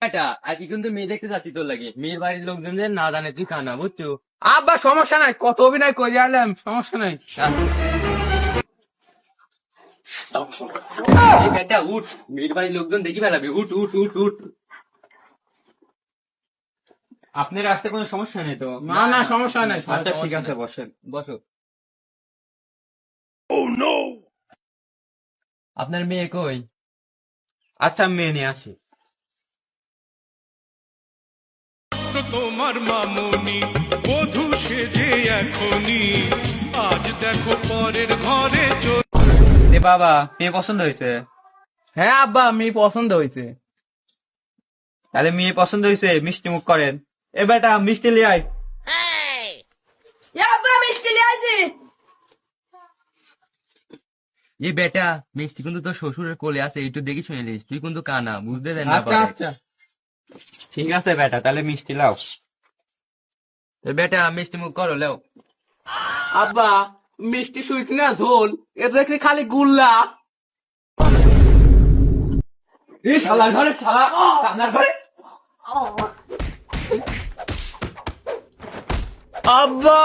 এটা আর কি কিন্তু মেয়ে দেখতে যাচ্ছি তোর লাগে, মেয়ের বাড়ির লোকজন যে না জানে তুই কানা, বুঝছো? আব্বা সমস্যা নাই, কত অভিনয় করে আলাম, সমস্যা নাই। এই বেটা উঠ, মেয়ের বাড়ির লোকজন দেখি ফেলাবি, উঠ উঠ উঠ উঠ। আপনার আসতে কোনো সমস্যা নেই তো? না না সমস্যা নাই। আচ্ছা ঠিক আছে, বসেন। বসো। আপনার মেয়ে কই? আচ্ছা আমি মেয়ে নিয়ে আসি। তোমার মামনি বধূ সেজে এখনই আজ দেখো পরের ঘরে এ বাবা, মেয়ে পছন্দ হয়েছে? হ্যাঁ আব্বা, মেয়ে পছন্দ হয়েছে। তাহলে মেয়ে পছন্দ হয়েছে, মিষ্টি মুখ করেন। এ বেটা মিষ্টি লিয়ে আয়। এই বেটা মিষ্টি কিন্তু তোর শ্বশুরের কোলে আছে, একটু দেখি শুনে নিস, তুই কিন্তু কানা, বুঝতে দেন না আচ্ছা পারে। আচ্ছা। ঠিক আছে বেটা, তাহলে মিষ্টি লাও। তো বেটা মিষ্টি মুখ করো, লেও। আব্বা মিষ্টি সুইট না ঝোল, এটা দেখলে খালি গুল্লা। এই শালার ঘরে, শালা শালার ঘরে। আব্বা